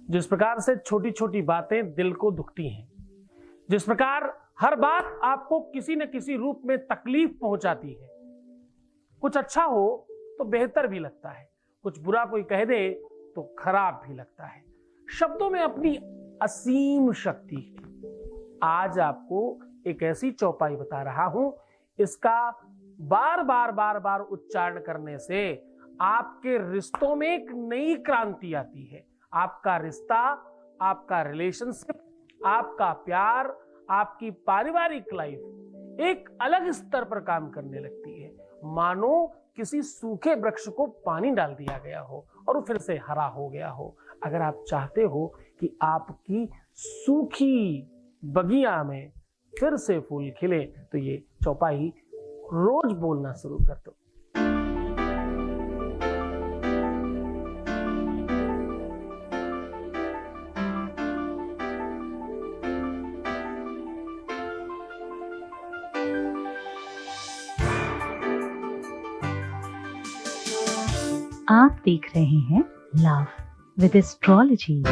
जिस प्रकार से छोटी छोटी बातें दिल को दुखती हैं, जिस प्रकार हर बात आपको किसी न किसी रूप में तकलीफ पहुंचाती है। कुछ अच्छा हो तो बेहतर भी लगता है, कुछ बुरा कोई कह दे तो खराब भी लगता है। शब्दों में अपनी असीम शक्ति है। आज आपको एक ऐसी चौपाई बता रहा हूं, इसका बार बार उच्चारण करने से आपके रिश्तों में एक नई क्रांति आती है। आपका रिश्ता, आपका रिलेशनशिप, आपका प्यार, आपकी पारिवारिक लाइफ एक अलग स्तर पर काम करने लगती है। मानो किसी सूखे वृक्ष को पानी डाल दिया गया हो और वो फिर से हरा हो गया हो। अगर आप चाहते हो कि आपकी सूखी बगिया में फिर से फूल खिले तो ये चौपाई रोज बोलना शुरू कर दो। आप देख रहे हैं लव विद एस्ट्रोलॉजी।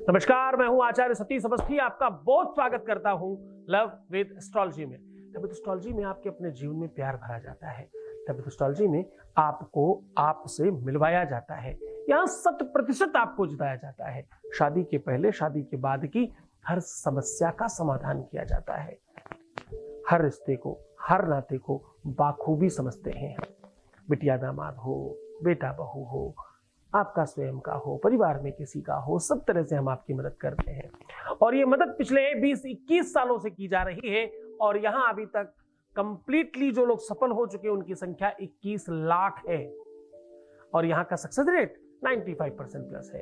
नमस्कार, मैं हूं आचार्य सतीश अवस्थी। आपका बहुत स्वागत करता हूं लव विद एस्ट्रोलॉजी में। लव विद एस्ट्रोलॉजी में आपके अपने जीवन में प्यार भरा जाता है। लव विद एस्ट्रोलॉजी में आपको आपसे मिलवाया जाता है। यहाँ 100% आपको जिताया जाता है। शादी के पहले, शादी के बाद की हर समस्या का समाधान किया जाता है। हर रिश्ते को, हर नाते को बाखूबी समझते हैं। बिटिया दामाद हो, बेटा बहू हो, आपका स्वयं का हो, परिवार में किसी का हो, सब तरह से हम आपकी मदद करते हैं। और ये मदद पिछले 20-21 सालों से की जा रही है और यहाँ अभी तक कंप्लीटली जो लोग सफल हो चुके हैं उनकी संख्या 21 लाख है और यहाँ का सक्सेस रेट 95% प्लस है।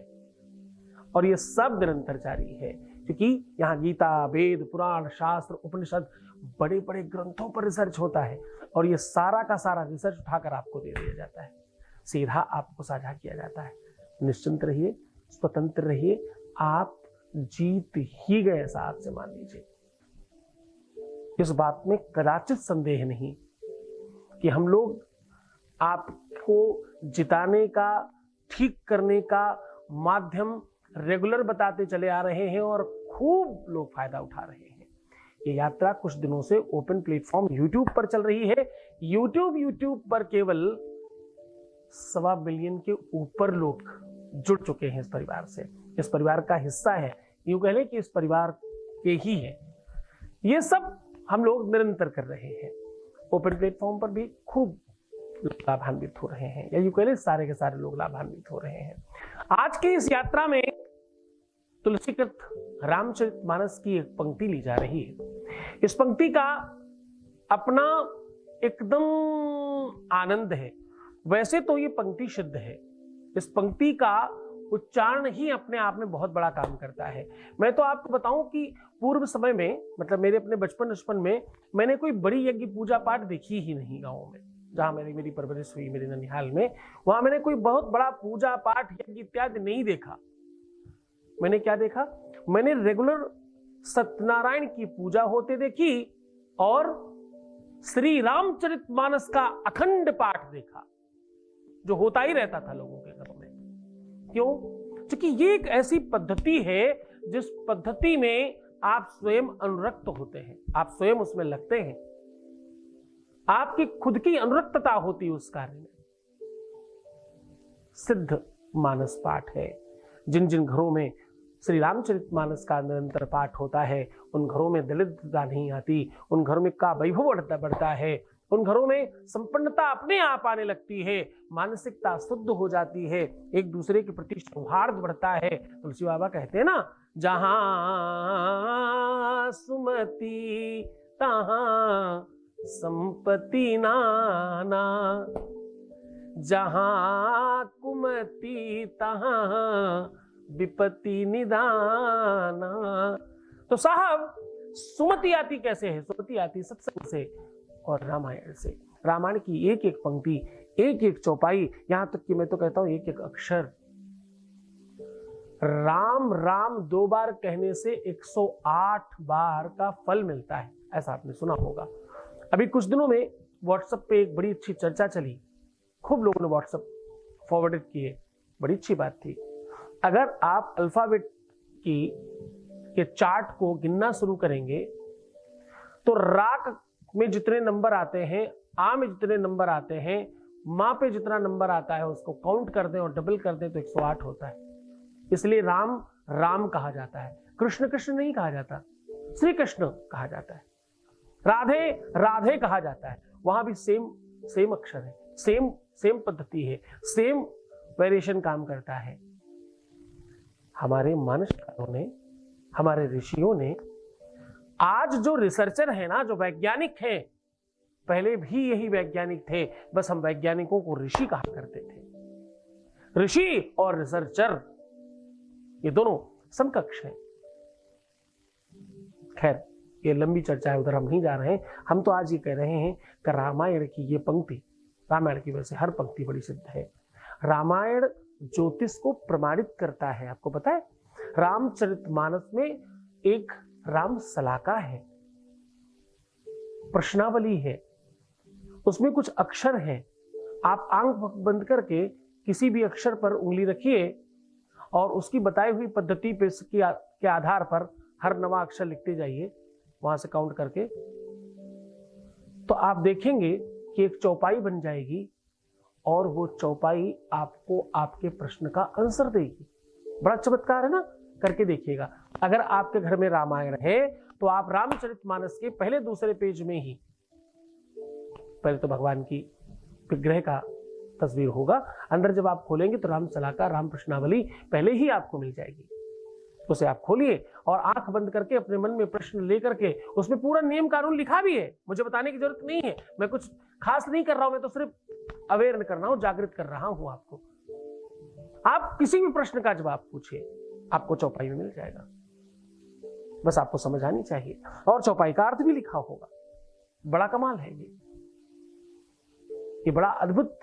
और ये सब निरंतर जारी है क्योंकि यहाँ गीता, वेद, पुराण, शास्त्र, उपनिषद, बड़े बड़े ग्रंथों पर रिसर्च होता है और ये सारा का सारा रिसर्च उठाकर आपको दे दिया जाता है, सीधा आपको साझा किया जाता है। निश्चिंत रहिए, स्वतंत्र रहिए, आप जीत ही गए ऐसा आपसे मान लीजिए। इस बात में कदाचित संदेह नहीं कि हम लोग आपको जिताने का, ठीक करने का माध्यम रेगुलर बताते चले आ रहे हैं और खूब लोग फायदा उठा रहे हैं। ये यात्रा कुछ दिनों से ओपन प्लेटफॉर्म यूट्यूब पर चल रही है। यूट्यूब पर केवल 1.25 बिलियन के ऊपर लोग जुड़ चुके हैं इस परिवार से, इस परिवार का हिस्सा है, यूं कह लें कि इस परिवार के ही है। ये सब हम लोग निरंतर कर रहे हैं। ओपन प्लेटफॉर्म पर भी खूब लाभान्वित हो रहे हैं, या यूं कह लें सारे के सारे लोग लाभान्वित हो रहे हैं। आज की इस यात्रा में तुलसीकृत रामचरितमानस की एक पंक्ति ली जा रही है। इस पंक्ति का अपना एकदम आनंद है। वैसे तो ये पंक्ति शुद्ध है, इस पंक्ति का उच्चारण ही अपने आप में बहुत बड़ा काम करता है। मैं तो आपको बताऊं कि पूर्व समय में, मतलब मेरे अपने बचपन में मैंने कोई बड़ी यज्ञ पूजा पाठ देखी ही नहीं। गाँव में जहाँ मेरी परवरिश हुई, मेरे ननिहाल में, वहां मैंने कोई बहुत बड़ा पूजा पाठ यज्ञ इत्यादि नहीं देखा। मैंने क्या देखा? मैंने रेगुलर सत्यनारायण की पूजा होते देखी और श्री रामचरितमानस का अखंड पाठ देखा, जो होता ही रहता था लोगों के घरों में। क्यों? क्योंकि ये एक ऐसी पद्धति है जिस पद्धति में आप स्वयं अनुरक्त होते हैं, आप स्वयं उसमें लगते हैं, आपकी खुद की अनुरक्तता होती है उस कार्य में। सिद्ध मानस पाठ है। जिन जिन घरों में श्री रामचरितमानस का निरंतर पाठ होता है उन घरों में दरिद्रता नहीं आती, उन घरों में का वैभव बढ़ता है, उन घरों में संपन्नता अपने आप आने लगती है, मानसिकता शुद्ध हो जाती है, एक दूसरे के प्रति सौहार्द बढ़ता है। तुलसी बाबा कहते हैं ना, जहां सुमति तहां संपत्ति नाना, जहां कुमति तहां विपत्ति निदाना। तो साहब, सुमति आती कैसे है? सुमति आती सत्संग से और रामायण से। रामायण की एक एक पंक्ति, एक एक चौपाई, यहां तक कि मैं तो कहता हूं एक एक अक्षर राम राम 2 बार कहने से 108 बार का फल मिलता है, ऐसा आपने सुना होगा। अभी कुछ दिनों में व्हाट्सएप पे एक बड़ी अच्छी चर्चा चली, खूब लोगों ने व्हाट्सएप फॉरवर्डेड किए, बड़ी अच्छी बात थी। अगर आप अल्फाबेट के चार्ट को गिनना शुरू करेंगे तो रा में जितने नंबर आते हैं, आ में जितने नंबर आते हैं, माँ पे जितना नंबर आता है उसको काउंट कर दें और डबल कर दें तो 108 होता है। इसलिए राम राम कहा जाता है, कृष्ण कृष्ण नहीं कहा जाता, श्री कृष्ण कहा जाता है। राधे राधे कहा जाता है, वहां भी सेम अक्षर है, सेम पद्धति है, सेम वेरिएशन काम करता है। हमारे मानसकारों ने, हमारे ऋषियों ने, आज जो रिसर्चर है ना, जो वैज्ञानिक हैं, पहले भी यही वैज्ञानिक थे, बस हम वैज्ञानिकों को ऋषि कहा करते थे। ऋषि और रिसर्चर ये दोनों समकक्ष हैं। खैर, ये लंबी चर्चा है, उधर हम नहीं जा रहे हैं। हम तो आज ये कह रहे हैं कि रामायण की ये पंक्ति, रामायण की वैसे हर पंक्ति बड़ी सिद्ध है। रामायण ज्योतिष को प्रमाणित करता है। आपको पता है, रामचरितमानस में एक राम सलाका है, प्रश्नावली है, उसमें कुछ अक्षर हैं। आप आंख बंद करके किसी भी अक्षर पर उंगली रखिए और उसकी बताई हुई पद्धति पे के आधार पर हर नवा अक्षर लिखते जाइए, वहां से काउंट करके, तो आप देखेंगे कि एक चौपाई बन जाएगी और वो चौपाई आपको आपके प्रश्न का आंसर देगी। बड़ा चमत्कार है ना, करके देखिएगा। अगर आपके घर में रामायण है तो आप रामचरितमानस के पहले दूसरे पेज में ही, पहले तो भगवान की विग्रह का तस्वीर होगा, अंदर जब आप खोलेंगे तो राम सलाका, राम प्रश्नावली पहले ही आपको मिल जाएगी। उसे आप खोलिए और आंख बंद करके अपने मन में प्रश्न लेकर के, उसमें पूरा नियम कानून लिखा भी है, मुझे बताने की जरूरत नहीं है, मैं कुछ खास नहीं कर रहा हूं, मैं तो सिर्फ अवेयर कर रहा हूं, जागृत कर रहा हूं आपको। आप किसी भी प्रश्न का जवाब पूछिए, आपको चौपाई में मिल जाएगा, बस आपको समझ आनी चाहिए, और चौपाई का अर्थ भी लिखा होगा। बड़ा कमाल है ये बड़ा अद्भुत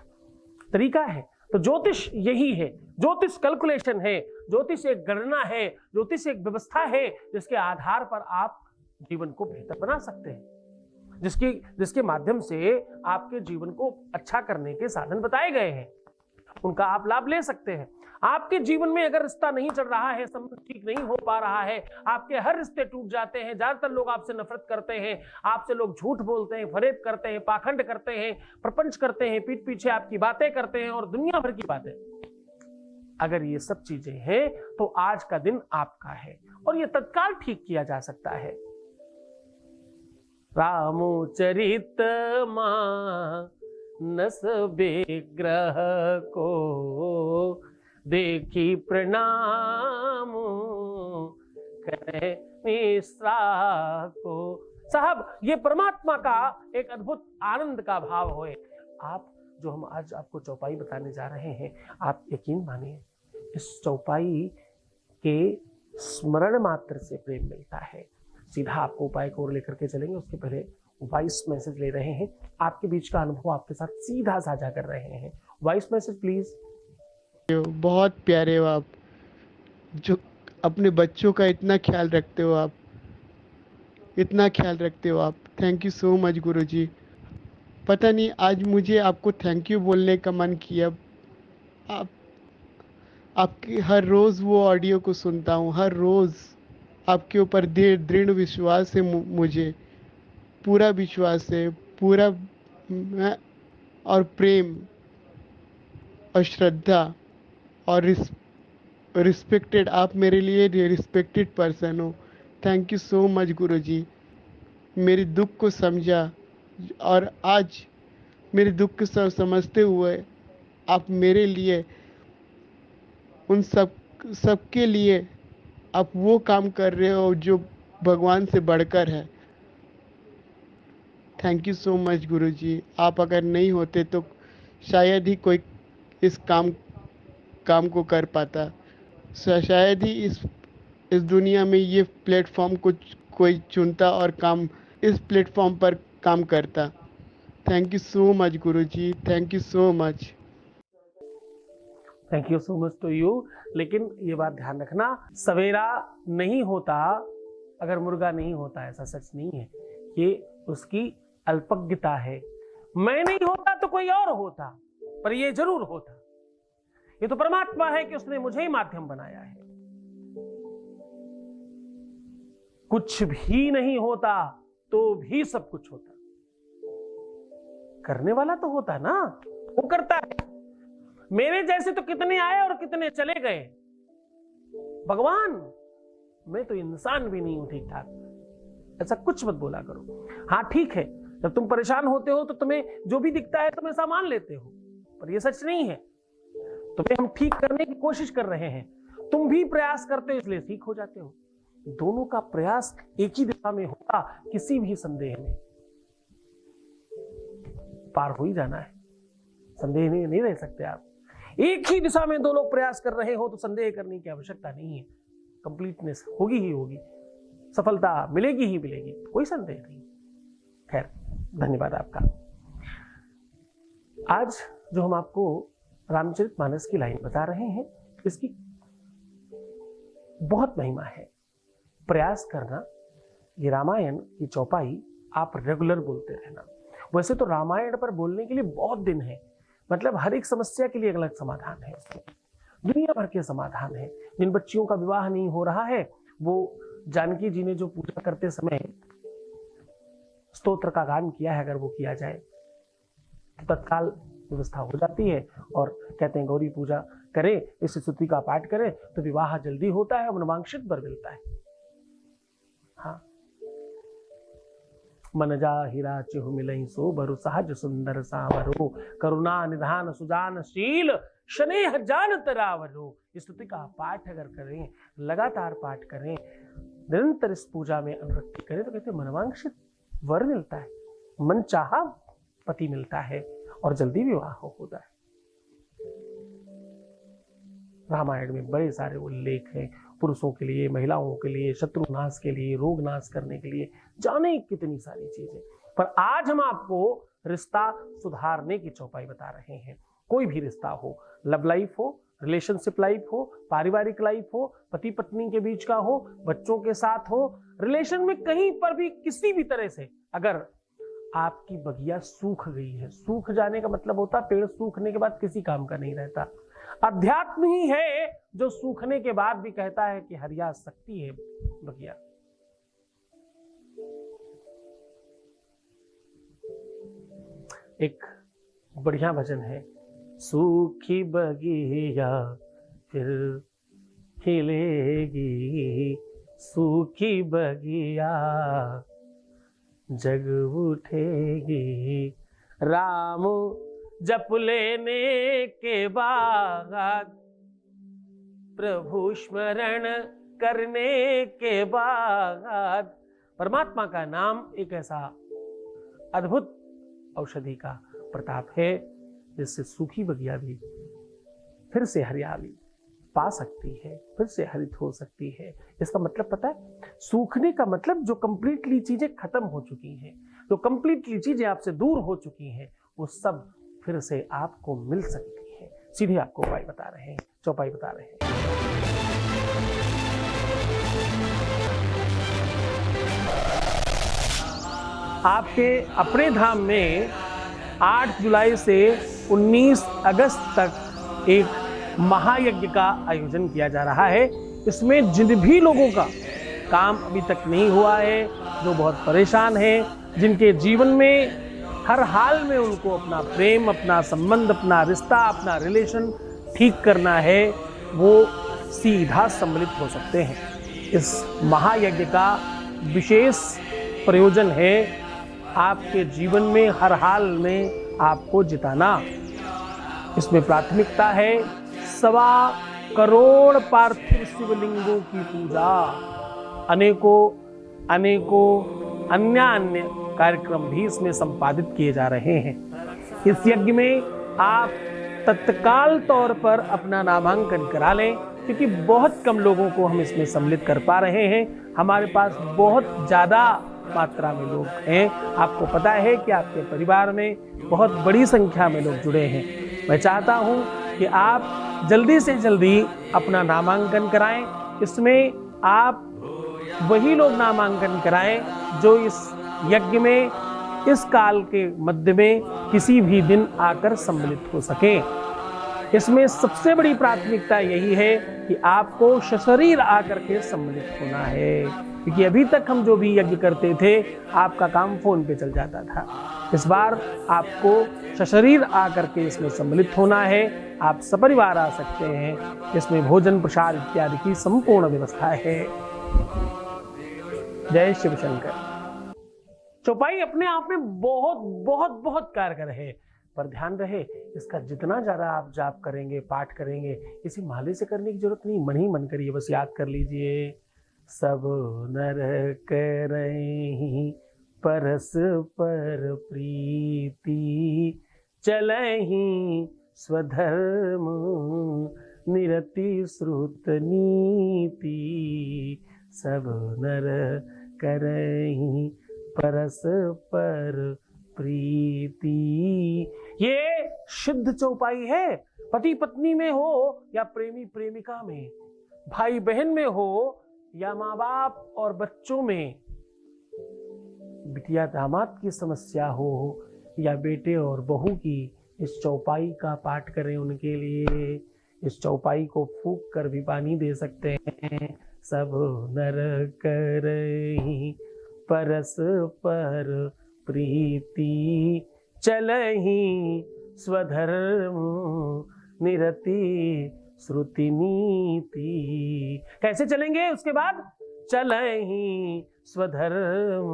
तरीका है। तो ज्योतिष यही है, ज्योतिष कैलकुलेशन है, ज्योतिष एक गणना है, ज्योतिष एक व्यवस्था है जिसके आधार पर आप जीवन को बेहतर बना सकते हैं, जिसके माध्यम से आपके जीवन को अच्छा करने के साधन बताए गए हैं, उनका आप लाभ ले सकते हैं। आपके जीवन में अगर रिश्ता नहीं चल रहा है, संबंध ठीक नहीं हो पा रहा है, आपके हर रिश्ते टूट जाते हैं, ज्यादातर लोग आपसे नफरत करते हैं, आपसे लोग झूठ बोलते हैं, फरेब करते हैं, पाखंड करते हैं, प्रपंच करते हैं, पीठ पीछे आपकी बातें करते हैं और दुनिया भर की बातें, अगर ये सब चीजें हैं तो आज का दिन आपका है और ये तत्काल ठीक किया जा सकता है। रामचरित मानस विग्रह को देखी प्रणाम करे मिश्रा को। साहब, ये परमात्मा का एक अद्भुत आनंद का भाव होए। आप जो हम आज आपको चौपाई बताने जा रहे हैं, आप यकीन मानिए, इस चौपाई के स्मरण मात्र से प्रेम मिलता है। सीधा आपको उपाय को लेकर के चलेंगे, उसके पहले वॉइस मैसेज ले रहे हैं, आपके बीच का अनुभव आपके साथ सीधा साझा कर रहे हैं। Voice message please. बहुत प्यारे हो आप, जो अपने बच्चों का इतना ख्याल रखते हो, आप इतना ख्याल रखते हो आप। थैंक यू सो मच गुरुजी। पता नहीं आज मुझे आपको थैंक यू बोलने का मन किया। आपकी हर रोज़ वो ऑडियो को सुनता हूँ, हर रोज़ आपके ऊपर दृढ़ विश्वास है, मुझे पूरा विश्वास है, पूरा और प्रेम और श्रद्धा और रिस्पेक्टेड, आप मेरे लिए रिस्पेक्टेड पर्सन हो। थैंक यू सो मच गुरुजी। मेरे दुख को समझा और आज मेरे दुख को समझते हुए आप मेरे लिए, उन सबके लिए आप वो काम कर रहे हो जो भगवान से बढ़कर है। थैंक यू सो मच गुरुजी। आप अगर नहीं होते तो शायद ही कोई इस काम को कर पाता, शायद ही इस दुनिया में ये प्लेटफॉर्म को कोई चुनता और काम इस प्लेटफॉर्म पर काम करता। थैंक यू सो मच गुरुजी, thank you so much. Thank you so much to you. लेकिन ये बात ध्यान रखना, सवेरा नहीं होता अगर मुर्गा नहीं होता, ऐसा सच नहीं है। ये उसकी अल्पज्ञता है। मैं नहीं होता तो कोई और होता, पर ये जरूर होता। ये तो परमात्मा है कि उसने मुझे ही माध्यम बनाया है। कुछ भी नहीं होता तो भी सब कुछ होता। करने वाला तो होता ना, वो करता है। मेरे जैसे तो कितने आए और कितने चले गए। भगवान, मैं तो इंसान भी नहीं हूं ठीक ठाक। ऐसा कुछ मत बोला करो। हाँ ठीक है, जब तुम परेशान होते हो तो तुम्हें जो भी दिखता है तुम ऐसा मान लेते हो, पर यह सच नहीं है। तुम्हें हम ठीक करने की कोशिश कर रहे हैं, तुम भी प्रयास करते हो इसलिए ठीक हो जाते हो। दोनों का प्रयास एक ही दिशा में होगा, किसी भी संदेह में पार हो ही जाना है। संदेह नहीं रह सकते आप। एक ही दिशा में दो लोग प्रयास कर रहे हो तो संदेह करने की आवश्यकता नहीं है। कंप्लीटनेस होगी ही होगी, सफलता मिलेगी ही मिलेगी, कोई संदेह नहीं। खैर, धन्यवाद आपका। आज जो हम आपको रामचरितमानस की लाइन बता रहे हैं, इसकी बहुत महिमा है। प्रयास करना, ये रामायण की चौपाई आप रेगुलर बोलते रहना। वैसे तो रामायण पर बोलने के लिए बहुत दिन है, मतलब हर एक समस्या के लिए अलग समाधान है। दुनिया भर के समाधान है। जिन बच्चियों का विवाह नहीं हो रहा है, वो जानकी जी ने जो पूजा करते समय स्तोत्र का गान किया है, अगर वो किया जाए तो तत्काल व्यवस्था हो जाती है। और कहते हैं गौरी पूजा करें, इस स्तुति का पाठ करें तो विवाह जल्दी होता है और मनवांक्षित वर मिलता है। हाँ, मन जा हीरा चिहु मिलई सो बरु सहज सुंदर सावरो करुणा निधान सुजान शील स्नेह जानत रावरो। इस स्तुति का पाठ अगर करें, लगातार पाठ करें, निरंतर इस पूजा में अनुरक्ति करें तो कहते मनवांक्षित वर मिलता है, मन चाहा पति मिलता है और जल्दी विवाह होता है। रामायण में बड़े सारे उल्लेख हैं, पुरुषों के लिए, महिलाओं के लिए, शत्रु नाश के लिए, रोग नाश करने के लिए, जाने कितनी सारी चीजें। पर आज हम आपको रिश्ता सुधारने की चौपाई बता रहे हैं। कोई भी रिश्ता हो, लव लाइफ हो, रिलेशनशिप लाइफ हो, पारिवारिक लाइफ हो, पति पत्नी के बीच का हो, बच्चों के साथ हो, रिलेशन में कहीं पर भी किसी भी तरह से अगर आपकी बगिया सूख गई है, सूख जाने का मतलब होता है पेड़ सूखने के बाद किसी काम का नहीं रहता। अध्यात्म ही है जो सूखने के बाद भी कहता है कि हरिया सकती है बगिया। एक बढ़िया भजन है, सूखी बगिया फिर खिलेगी, सूखी बगिया जग उठेगी। राम जप लेने के बाद, प्रभु स्मरण करने के बाद, परमात्मा का नाम एक ऐसा अद्भुत औषधि का प्रताप है जिससे सूखी बगिया भी फिर से हरियाली पा सकती है, फिर से हरित हो सकती है। इसका मतलब पता है, सूखने का मतलब जो कंप्लीटली चीजें खत्म हो चुकी हैं, जो कंप्लीटली चीजें आपसे दूर हो चुकी हैं, वो सब फिर से आपको मिल सकती है। सीधे आपको उपाय बता रहे हैं, चौपाई बता रहे हैं। आपके अपने धाम में 8 जुलाई से 19 अगस्त तक एक महायज्ञ का आयोजन किया जा रहा है। इसमें जिन भी लोगों का काम अभी तक नहीं हुआ है, जो बहुत परेशान हैं, जिनके जीवन में हर हाल में उनको अपना प्रेम, अपना संबंध, अपना रिश्ता, अपना रिलेशन ठीक करना है, वो सीधा सम्मिलित हो सकते हैं। इस महायज्ञ का विशेष प्रयोजन है आपके जीवन में हर हाल में आपको जिताना। इसमें प्राथमिकता है 1.25 करोड़ पार्थिव शिवलिंगों की पूजा। अनेकों अन्य कार्यक्रम भी इसमें संपादित किए जा रहे हैं। इस यज्ञ में आप तत्काल तौर पर अपना नामांकन करा लें, क्योंकि बहुत कम लोगों को हम इसमें सम्मिलित कर पा रहे हैं। हमारे पास बहुत ज़्यादा मात्रा में लोग हैं। आपको पता है कि आपके परिवार में बहुत बड़ी संख्या में लोग जुड़े हैं। मैं चाहता हूं कि आप जल्दी से जल्दी अपना नामांकन कराएं। इसमें आप वही लोग नामांकन कराएं जो इस यज्ञ में इस काल के मध्य में किसी भी दिन आकर सम्मिलित हो सके। इसमें सबसे बड़ी प्राथमिकता यही है कि आपको सशरीर आकर के सम्मिलित होना है, क्योंकि अभी तक हम जो भी यज्ञ करते थे आपका काम फोन पे चल जाता था। इस बार आपको सशरीर आकर के इसमें सम्मिलित होना है। आप सपरिवार आ सकते हैं। इसमें भोजन प्रसाद इत्यादि की संपूर्ण व्यवस्था है। जय शिव शंकर। चौपाई अपने आप में बहुत बहुत बहुत कारगर है, पर ध्यान रहे इसका जितना ज्यादा आप जाप करेंगे, पाठ करेंगे, इसी माले से करने की जरूरत नहीं, मन ही मन करिए, बस याद कर लीजिए। सब नर करहि परस्पर प्रीति, चलहि स्वधर्म निरति श्रुत नीति। सब नर करहि परस्पर प्रीति। ये शुद्ध चौपाई है। पति पत्नी में हो या प्रेमी प्रेमिका में, भाई बहन में हो या माँ बाप और बच्चों में, बिटिया दामाद की समस्या हो या बेटे और बहू की, इस चौपाई का पाठ करें उनके लिए। इस चौपाई को फूंक कर भी पानी दे सकते हैं। सब नर करहि परस्पर प्रीति, चलहि स्वधर्म निरति श्रुति नीति। कैसे चलेंगे? उसके बाद चलहि स्वधर्म,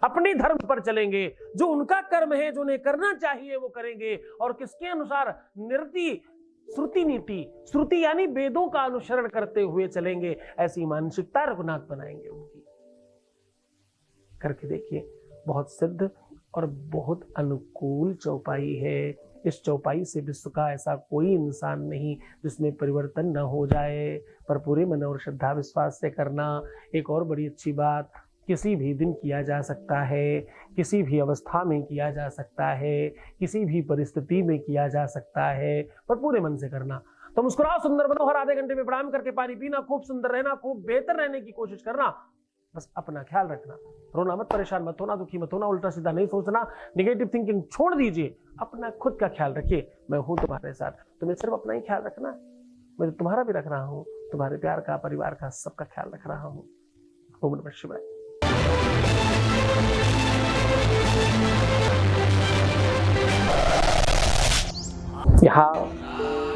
अपने धर्म पर चलेंगे। जो उनका कर्म है, जो उन्हें करना चाहिए वो करेंगे, और किसके अनुसार? निरति श्रुति नीति। श्रुति यानी वेदों का अनुसरण करते हुए चलेंगे। ऐसी मानसिकता रघुनाथ बनाएंगे उनकी। करके देखिए, बहुत सिद्ध और बहुत अनुकूल चौपाई है। इस चौपाई से विश्व का ऐसा कोई इंसान नहीं जिसमें परिवर्तन न हो जाए, पर पूरे मन और श्रद्धा विश्वास से करना। एक और बड़ी अच्छी बात, किसी भी दिन किया जा सकता है, किसी भी अवस्था में किया जा सकता है, किसी भी परिस्थिति में किया जा सकता है, पर पूरे मन से करना। तो मुस्कुराओ, सुंदर बनो, हर आधे घंटे में प्रणाम करके पानी पीना, खूब सुंदर रहना, खूब बेहतर रहने की कोशिश करना। बस अपना ख्याल रखना, रोना मत, परेशान मत होना, दुखी मत होना, उल्टा सीधा नहीं सोचना, नेगेटिव थिंकिंग छोड़ दीजिए। अपना खुद का ख्याल रखिए। मैं हूं तुम्हारे साथ, तुम्हें सिर्फ अपना ही ख्याल रखना है। मैं तो तुम्हारा भी रख रहा हूं, तुम्हारे प्यार का, परिवार का, सबका ख्याल रख रहा हूं। ओम नमः शिवाय। यहाँ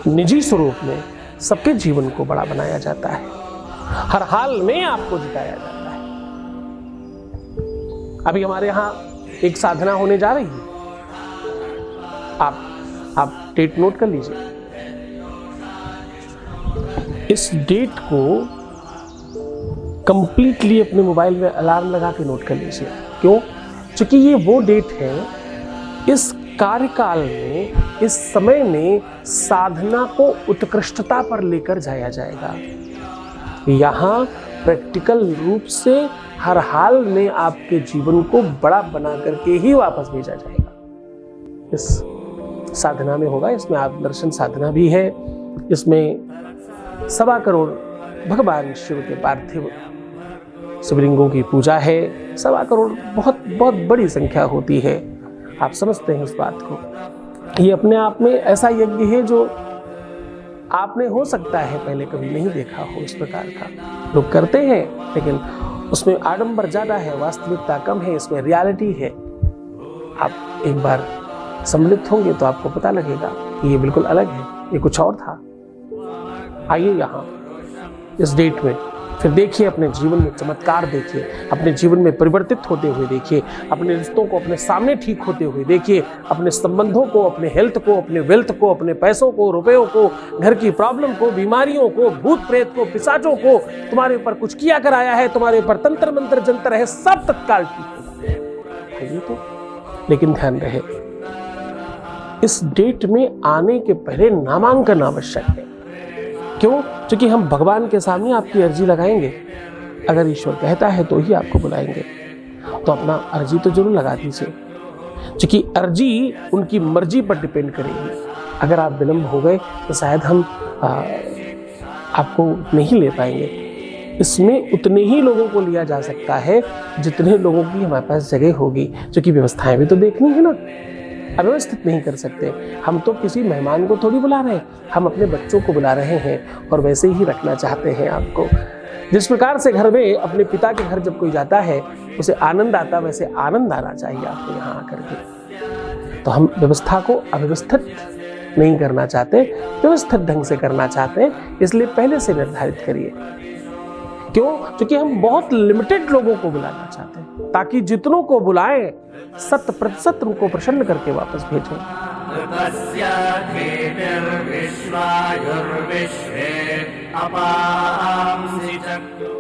निजी स्वरूप में सबके जीवन को बड़ा बनाया जाता है, हर हाल में आपको जिताया जाता है। अभी हमारे यहाँ एक साधना होने जा रही है, आप डेट नोट कर लीजिए। इस डेट को कंप्लीटली अपने मोबाइल में अलार्म लगा के नोट कर लीजिए। क्यों? क्योंकि ये वो डेट है, इस कार्यकाल में, इस समय में साधना को उत्कृष्टता पर लेकर जाया जाएगा। यहाँ प्रैक्टिकल रूप से हर हाल में आपके जीवन को बड़ा बना करके ही वापस भेजा जाएगा। इस साधना में होगा, इसमें आत्मदर्शन साधना भी है। इसमें 1.25 करोड़ भगवान शिव के पार्थिव शिवलिंगों की पूजा है। 1.25 करोड़ बहुत बहुत बड़ी संख्या होती है, आप समझते हैं इस बात को। ये अपने आप में ऐसा यज्ञ है जो आपने हो सकता है पहले कभी नहीं देखा हो। इस प्रकार का लोग करते हैं, लेकिन उसमें आडंबर ज्यादा है, वास्तविकता कम है, इसमें रियलिटी है। आप एक बार सम्मिलित होंगे तो आपको पता लगेगा कि ये बिल्कुल अलग है, ये कुछ और था। आइए यहाँ इस डेट में फिर देखिए, अपने जीवन में चमत्कार देखिए, अपने जीवन में परिवर्तित होते हुए देखिए, अपने रिश्तों को अपने सामने ठीक होते हुए देखिए, अपने संबंधों को, अपने हेल्थ को, अपने वेल्थ को, अपने पैसों को, रुपयों को, घर की प्रॉब्लम को, बीमारियों को, भूत प्रेत को, पिशाचों को, तुम्हारे ऊपर कुछ किया कर आया है, तुम्हारे ऊपर तंत्र मंत्र जंतर है, सब तत्काल ठीक हो। तो लेकिन ध्यान रहे, इस डेट में आने के पहले नामांकन आवश्यक है। क्यों? क्योंकि हम भगवान के सामने आपकी अर्जी लगाएंगे। अगर ईश्वर कहता है तो ही आपको बुलाएंगे, तो अपना अर्जी तो जरूर लगा दीजिए, क्योंकि अर्जी उनकी मर्जी पर डिपेंड करेगी। अगर आप विलम्ब हो गए तो शायद हम आपको नहीं ले पाएंगे। इसमें उतने ही लोगों को लिया जा सकता है जितने लोगों की हमारे पास जगह होगी, क्योंकि व्यवस्थाएं भी तो देखनी है ना। अव्यवस्थित नहीं कर सकते। हम तो किसी मेहमान को थोड़ी बुला रहे हैं, हम अपने बच्चों को बुला रहे हैं और वैसे ही रखना चाहते हैं आपको। जिस प्रकार से घर में अपने पिता के घर जब कोई जाता है उसे आनंद आता, वैसे आनंद आना चाहिए आपको यहाँ आकर के। तो हम व्यवस्था को अव्यवस्थित नहीं करना चाहते, व्यवस्थित ढंग से करना चाहते हैं, इसलिए पहले से निर्धारित करिए। क्यों? क्योंकि हम बहुत लिमिटेड लोगों को बुलाना चाहते हैं, ताकि जितनों को बुलाएं 100% उनको प्रसन्न करके वापस भेजें। विश्वायुर्विश्वे अपांसि चक्रु